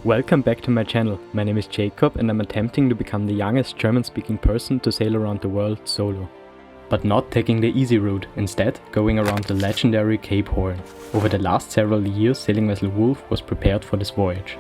Welcome back to my channel. My name is Jakob and I'm attempting to become the youngest German-speaking person to sail around the world solo. But not taking the easy route, instead going around the legendary Cape Horn. Over the last several years, sailing vessel Wolf was prepared for this voyage.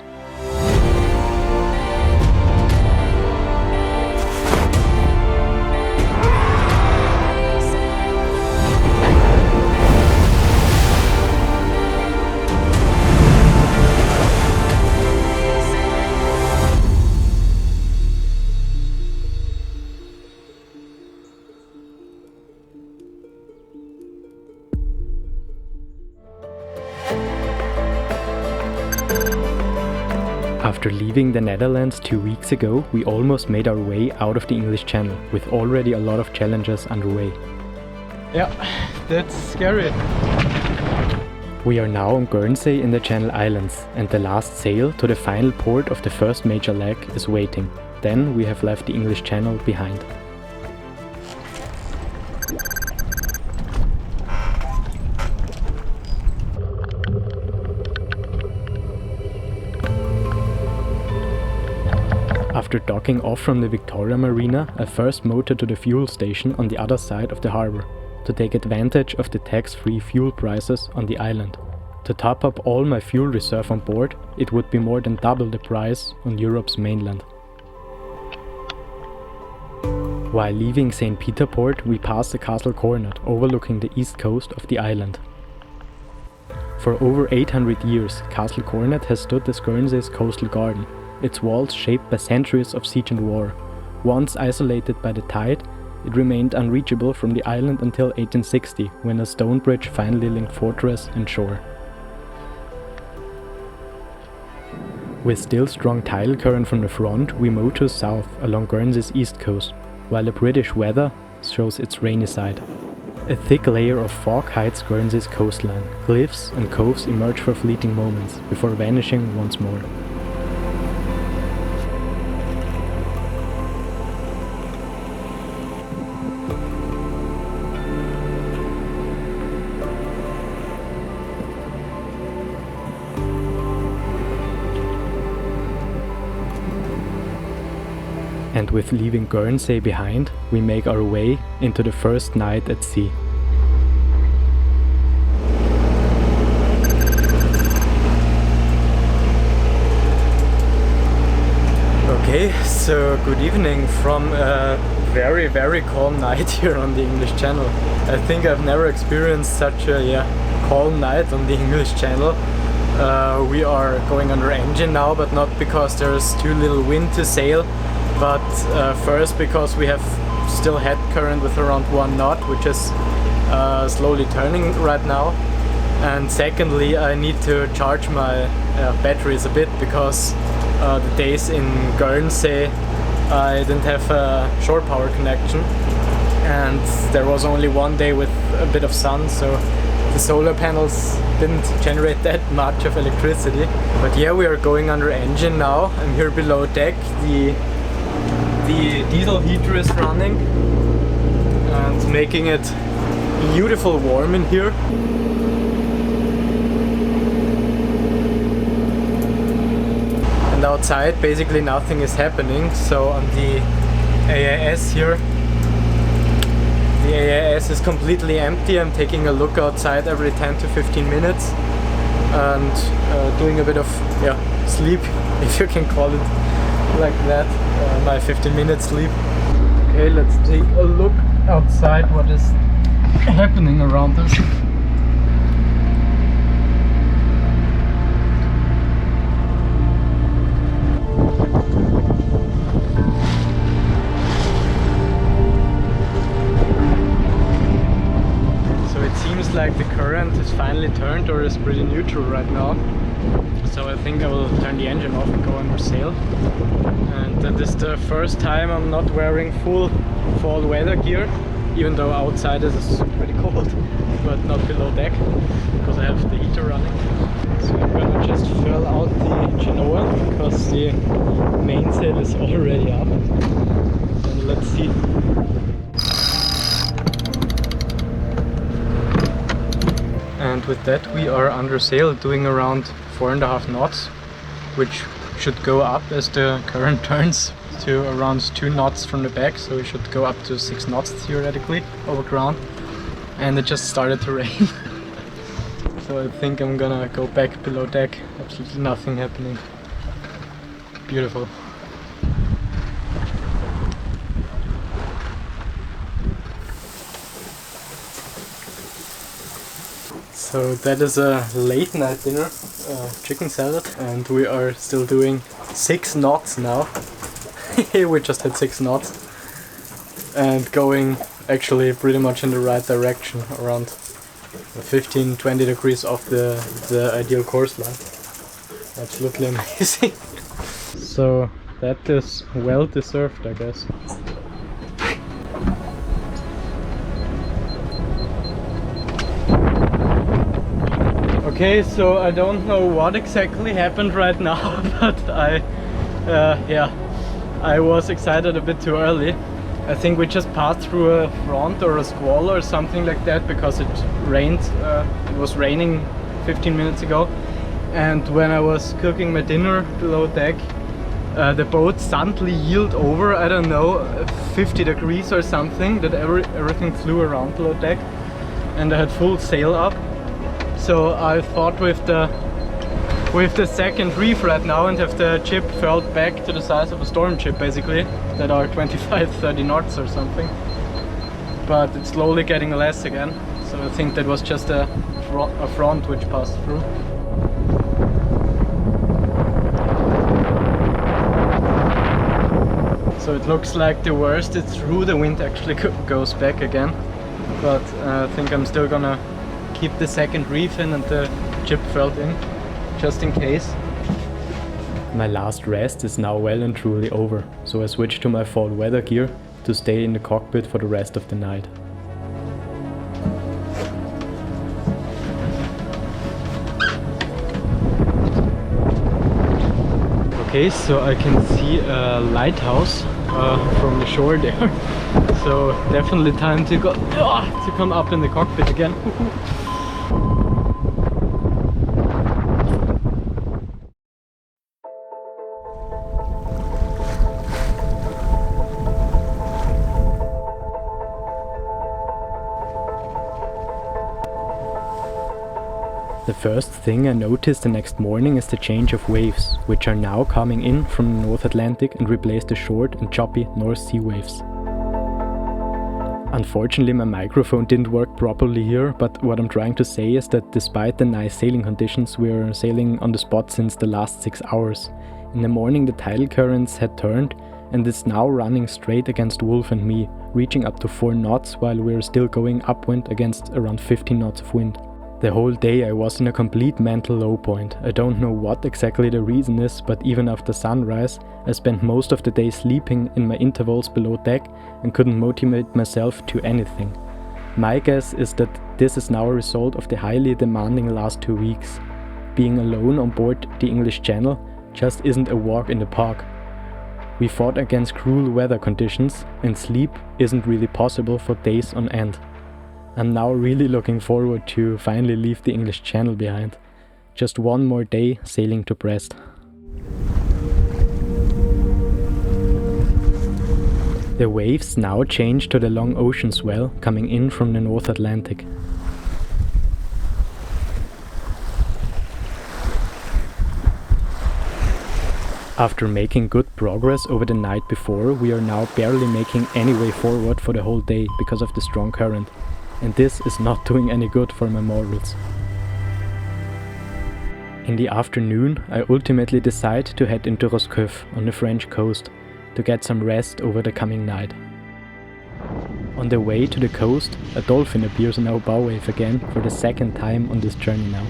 After leaving the Netherlands 2 weeks ago, we almost made our way out of the English Channel, with already a lot of challenges underway. Yeah, that's scary. We are now on Guernsey in the Channel Islands, and the last sail to the final port of the first major leg is waiting. Then we have left the English Channel behind. After docking off from the Victoria Marina, I first motored to the fuel station on the other side of the harbour, to take advantage of the tax-free fuel prices on the island. To top up all my fuel reserve on board, it would be more than double the price on Europe's mainland. While leaving St. Peter Port, we passed the Castle Cornet, overlooking the east coast of the island. For over 800 years, Castle Cornet has stood as Guernsey's coastal garden, its walls shaped by centuries of siege and war. Once isolated by the tide, it remained unreachable from the island until 1860, when a stone bridge finally linked fortress and shore. With still strong tidal current from the front, we motor south along Guernsey's east coast, while the British weather shows its rainy side. A thick layer of fog hides Guernsey's coastline. Cliffs and coves emerge for fleeting moments, before vanishing once more. And with leaving Guernsey behind, we make our way into the first night at sea. Okay, so good evening from a very calm night here on the English Channel. I think I've never experienced such a calm night on the English Channel. We are going under engine now, but not because there's too little wind to sail, but first because we have still head current with around 1 knot, which is slowly turning right now. And secondly, I need to charge my batteries a bit, because the days in Guernsey I didn't have a shore power connection, and there was only 1 day with a bit of sun, so the solar panels didn't generate that much of electricity. But yeah, we are going under engine now. I'm here below deck. The diesel heater is running and making it beautiful warm in here. And outside basically nothing is happening, so on the AIS here, the AIS is completely empty. I'm taking a look outside every 10 to 15 minutes and doing a bit of sleep, if you can call it like that, my 15-minute sleep. Okay, let's take a look outside what is happening around us. So it seems like the current is finally turned, or is pretty neutral right now. So I think I will turn the engine off and go under sail. And this is the first time I'm not wearing full fall weather gear, even though outside it is pretty cold, but not below deck, because I have the heater running. So I'm gonna just fill out the engine oil, because the mainsail is already up. And let's see. And with that we are under sail, doing around 4.5 knots, which should go up as the current turns to around 2 knots from the back, so we should go up to 6 knots theoretically over ground. And it just started to rain. So I think I'm gonna go back below deck. Absolutely nothing happening. Beautiful. So that is a late night dinner, chicken salad, and we are still doing 6 knots now. We just had 6 knots and going actually pretty much in the right direction, around 15-20 degrees off the ideal course line. Absolutely amazing. So that is well deserved, I guess. Okay, so I don't know what exactly happened right now, but I was excited a bit too early. I think we just passed through a front or a squall or something like that because it rained. It was raining 15 minutes ago, and when I was cooking my dinner below deck, the boat suddenly heeled over, I don't know, 50 degrees or something, that everything flew around below deck, and I had full sail up. So I thought with the second reef right now and have the chip furled back to the size of a storm chip basically, that are 25-30 knots or something. But it's slowly getting less again, so I think that was just a front which passed through. So it looks like the worst is through, the wind actually goes back again. But I think I'm still gonna keep the second reef in and the chip furled in, just in case. My last rest is now well and truly over, so I switched to my fall weather gear to stay in the cockpit for the rest of the night. Okay, so I can see a lighthouse from the shore there. So definitely time to go to come up in the cockpit again. The first thing I noticed the next morning is the change of waves, which are now coming in from the North Atlantic and replace the short and choppy North Sea waves. Unfortunately, my microphone didn't work properly here, but what I'm trying to say is that despite the nice sailing conditions, we are sailing on the spot since the last 6 hours. In the morning the tidal currents had turned and it's now running straight against Wolf and me, reaching up to 4 knots while we're still going upwind against around 15 knots of wind. The whole day I was in a complete mental low point. I don't know what exactly the reason is, but even after sunrise, I spent most of the day sleeping in my intervals below deck and couldn't motivate myself to anything. My guess is that this is now a result of the highly demanding last 2 weeks. Being alone on board the English Channel just isn't a walk in the park. We fought against cruel weather conditions, and sleep isn't really possible for days on end. I'm now really looking forward to finally leave the English Channel behind. Just one more day sailing to Brest. The waves now change to the long ocean swell coming in from the North Atlantic. After making good progress over the night before, we are now barely making any way forward for the whole day because of the strong current. And this is not doing any good for my morals. In the afternoon, I ultimately decide to head into Roscoff on the French coast to get some rest over the coming night. On the way to the coast, a dolphin appears on our bow wave again for the second time on this journey now.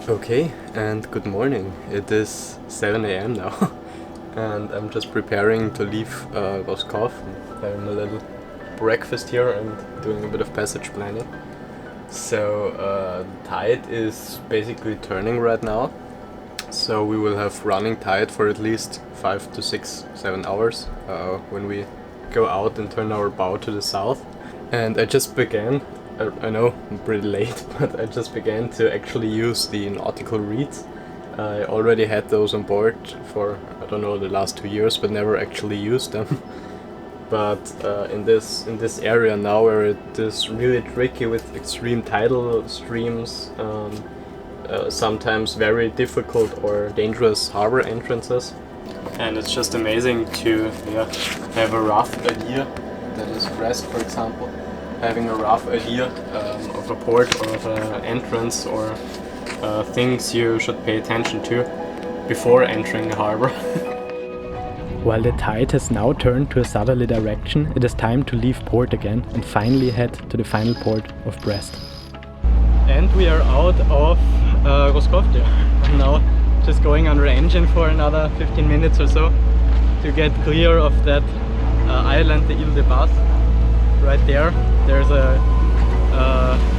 Okay, and good morning. It is 7 AM now and I'm just preparing to leave Roscoff. I'm a little breakfast here and doing a bit of passage planning. So the tide is basically turning right now. So we will have running tide for at least 5 to 6, 7 hours when we go out and turn our bow to the south. And I just began, I know I'm pretty late, but I just began to actually use the nautical reeds. I already had those on board for, I don't know, the last 2 years, but never actually used them. But in this area now, where it is really tricky with extreme tidal streams, sometimes very difficult or dangerous harbor entrances, and it's just amazing to have a rough idea. That is Brest, for example, having a rough idea of a port or of an entrance or things you should pay attention to before entering the harbor. While the tide has now turned to a southerly direction, it is time to leave port again and finally head to the final port of Brest. And we are out of Roscoff there. I'm now just going under engine for another 15 minutes or so to get clear of that island, the Ile de Basse. Right there, there's a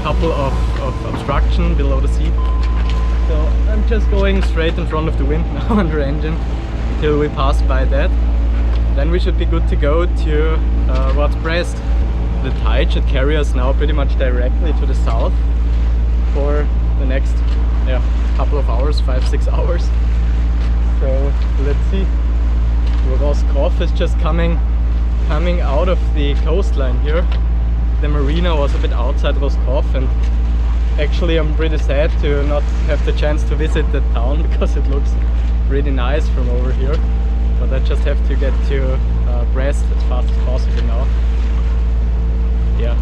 couple of obstruction below the sea. So I'm just going straight in front of the wind now under engine until we pass by that. Then we should be good to go to towards Brest. The tide should carry us now pretty much directly to the south for the next couple of hours, 5-6 hours. So let's see. Roscoff is just coming out of the coastline here. The marina was a bit outside Roscoff, and actually I'm pretty sad to not have the chance to visit that town because it looks really nice from over here. But I just have to get to Brest as fast as possible now. Yeah,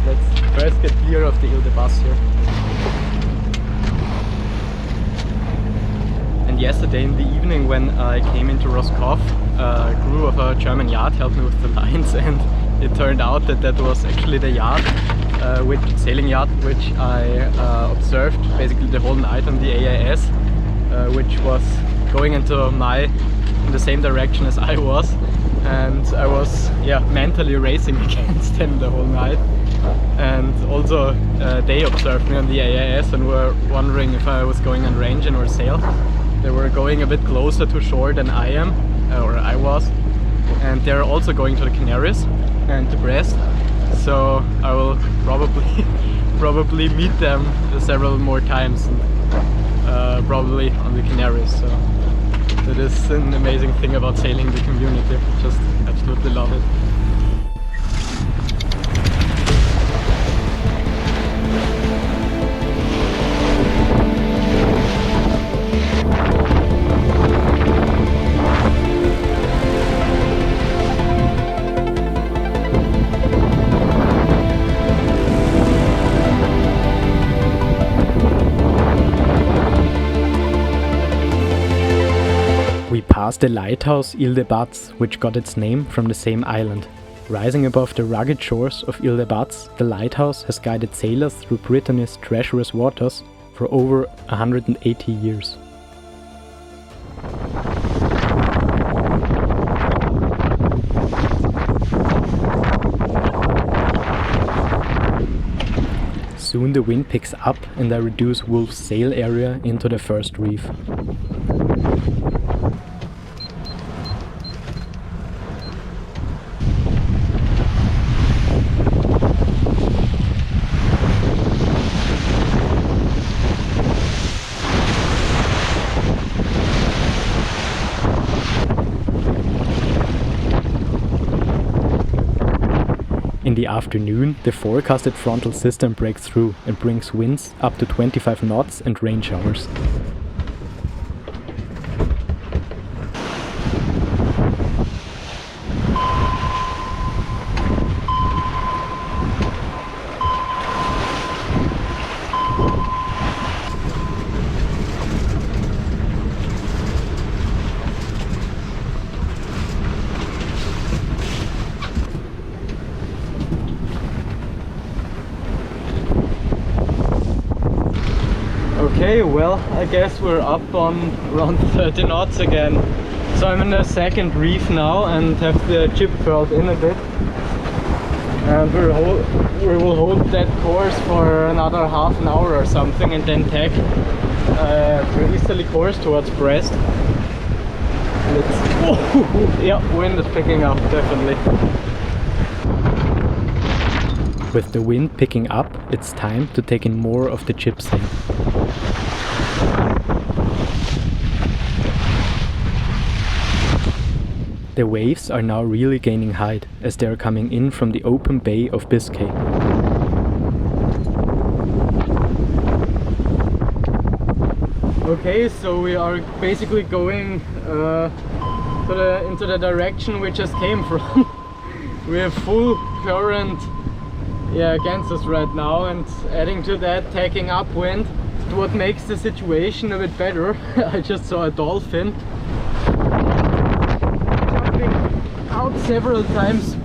let's first get clear of the Ile de Basse here. And yesterday in the evening when I came into Roscoff, a crew of a German yacht helped me with the lines, and it turned out that that was actually the yacht, sailing yacht, which I observed basically the whole night on the AIS, which was going in the same direction as I was, and I was mentally racing against them the whole night. And also they observed me on the AIS and were wondering if I was going under engine or sail. They were going a bit closer to shore than I am, or I was, and they're also going to the Canaries and to Brest, so I will probably meet them several more times, probably on the Canaries. So that is an amazing thing about sailing the community. Just absolutely love it. We passed the lighthouse Ile de Basse, which got its name from the same island. Rising above the rugged shores of Ile de Basse, the lighthouse has guided sailors through Brittany's treacherous waters for over 180 years. Soon the wind picks up and I reduce Wolf's sail area into the first reef. In the afternoon, the forecasted frontal system breaks through and brings winds up to 25 knots and rain showers. Okay, well, I guess we're up on around 30 knots again. So I'm in the second reef now and have the jib furled in a bit. and we will hold that course for another half an hour or something, and then take to easterly course towards Brest. Yeah, wind is picking up, definitely. With the wind picking up, it's time to take in more of the gypsum. The waves are now really gaining height as they are coming in from the open Bay of Biscay. Okay, so we are basically going into the direction we just came from. We have full current against us right now, and adding to that, taking upwind. What makes the situation a bit better, I just saw a dolphin jumping out several times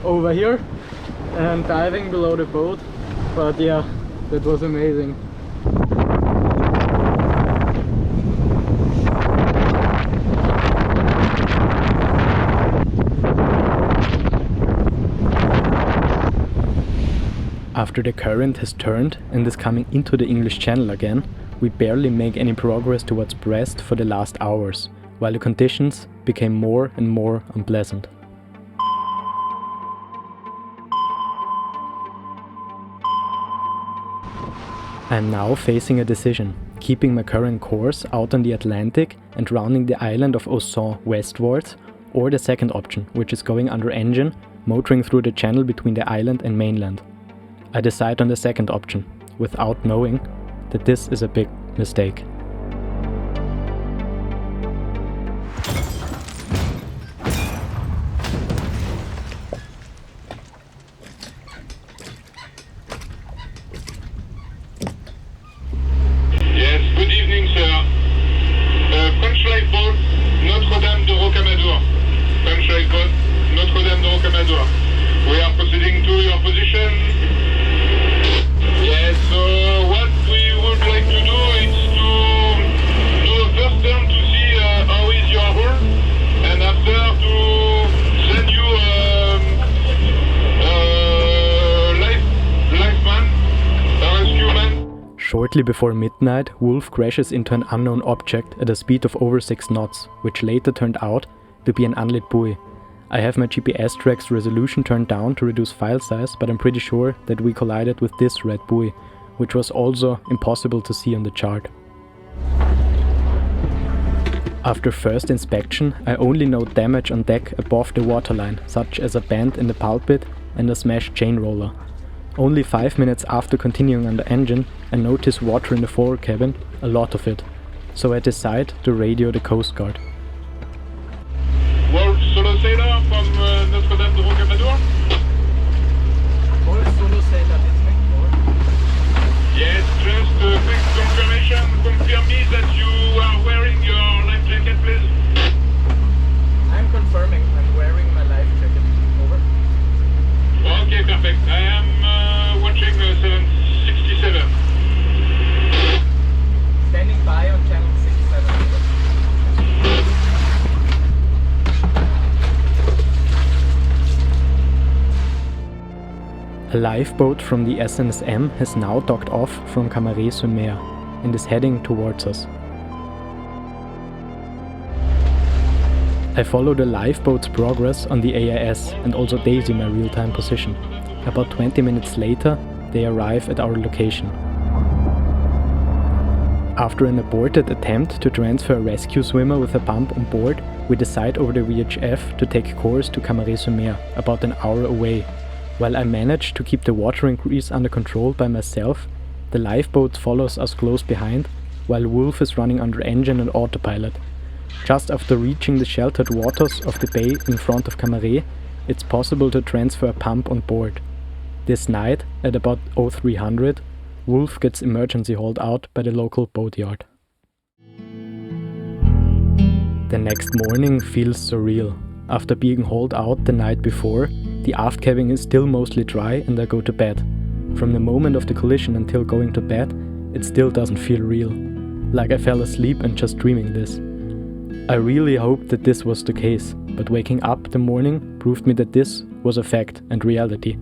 over here and diving below the boat, but yeah, that was amazing. After the current has turned and is coming into the English Channel again, we barely make any progress towards Brest for the last hours, while the conditions became more and more unpleasant. I am now facing a decision, keeping my current course out on the Atlantic and rounding the island of Ossau westwards, or the second option, which is going under engine, motoring through the channel between the island and mainland. I decide on the second option, without knowing that this is a big mistake. Yes, good evening, sir. French lifeboat, Notre-Dame de Rocamadour. French lifeboat, Notre-Dame de Rocamadour. We are proceeding to your position. Yes, so what we would like to do is to do a first turn to see how is your hull, and after to send you lifeman, a rescue man. Shortly before midnight, Wolf crashes into an unknown object at a speed of over 6 knots, which later turned out to be an unlit buoy. I have my GPS track's resolution turned down to reduce file size, but I'm pretty sure that we collided with this red buoy, which was also impossible to see on the chart. After first inspection, I only note damage on deck above the waterline, such as a bend in the pulpit and a smashed chain roller. Only 5 minutes after continuing on the engine, I notice water in the forward cabin, a lot of it, so I decide to radio the Coast Guard. Wolf Solo Sailor from Notre-Dame de Rocamadour. Wolf Solo Sailor, Yes, just a quick confirmation. Confirm me that you are wearing your life jacket, please. I'm confirming, I'm wearing my life jacket. Over. Okay, perfect. I am watching 767. Standing by on channel 67. A lifeboat from the SNSM has now docked off from Camaret-sur-Mer and is heading towards us. I follow the lifeboat's progress on the AIS and also Daisy my real-time position. About 20 minutes later, they arrive at our location. After an aborted attempt to transfer a rescue swimmer with a pump on board, we decide over the VHF to take course to Camaret-sur-Mer, about an hour away. While I manage to keep the water increase under control by myself, the lifeboat follows us close behind, while Wolf is running under engine and autopilot. Just after reaching the sheltered waters of the bay in front of Camaret, it's possible to transfer a pump on board. This night, at about 0300, Wolf gets emergency hauled out by the local boatyard. The next morning feels surreal. After being hauled out the night before, the aft cabin is still mostly dry and I go to bed. From the moment of the collision until going to bed, it still doesn't feel real. Like I fell asleep and just dreaming this. I really hoped that this was the case, but waking up the morning proved me that this was a fact and reality.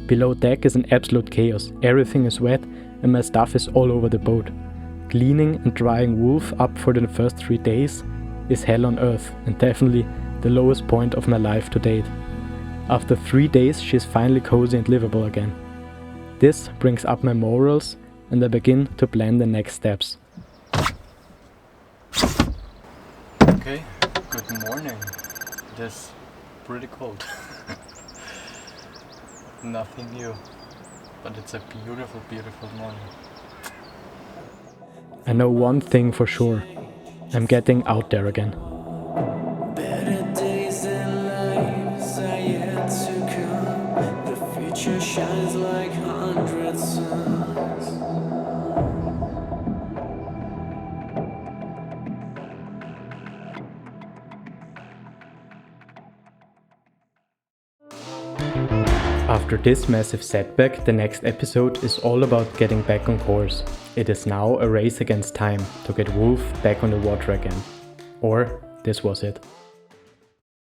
Below deck is an absolute chaos, everything is wet and my stuff is all over the boat. Cleaning and drying Wolf up for the first 3 days is hell on earth and definitely the lowest point of my life to date. After 3 days she is finally cozy and livable again. This brings up my morals and I begin to plan the next steps. Okay, good morning. It is pretty cold. Nothing new, but it's a beautiful, beautiful morning. I know one thing for sure. I'm getting out there again. Better days and lives are yet to come. The future shines like 100 suns. After this massive setback, the next episode is all about getting back on course. It is now a race against time to get Wolf back on the water again. Or this was it.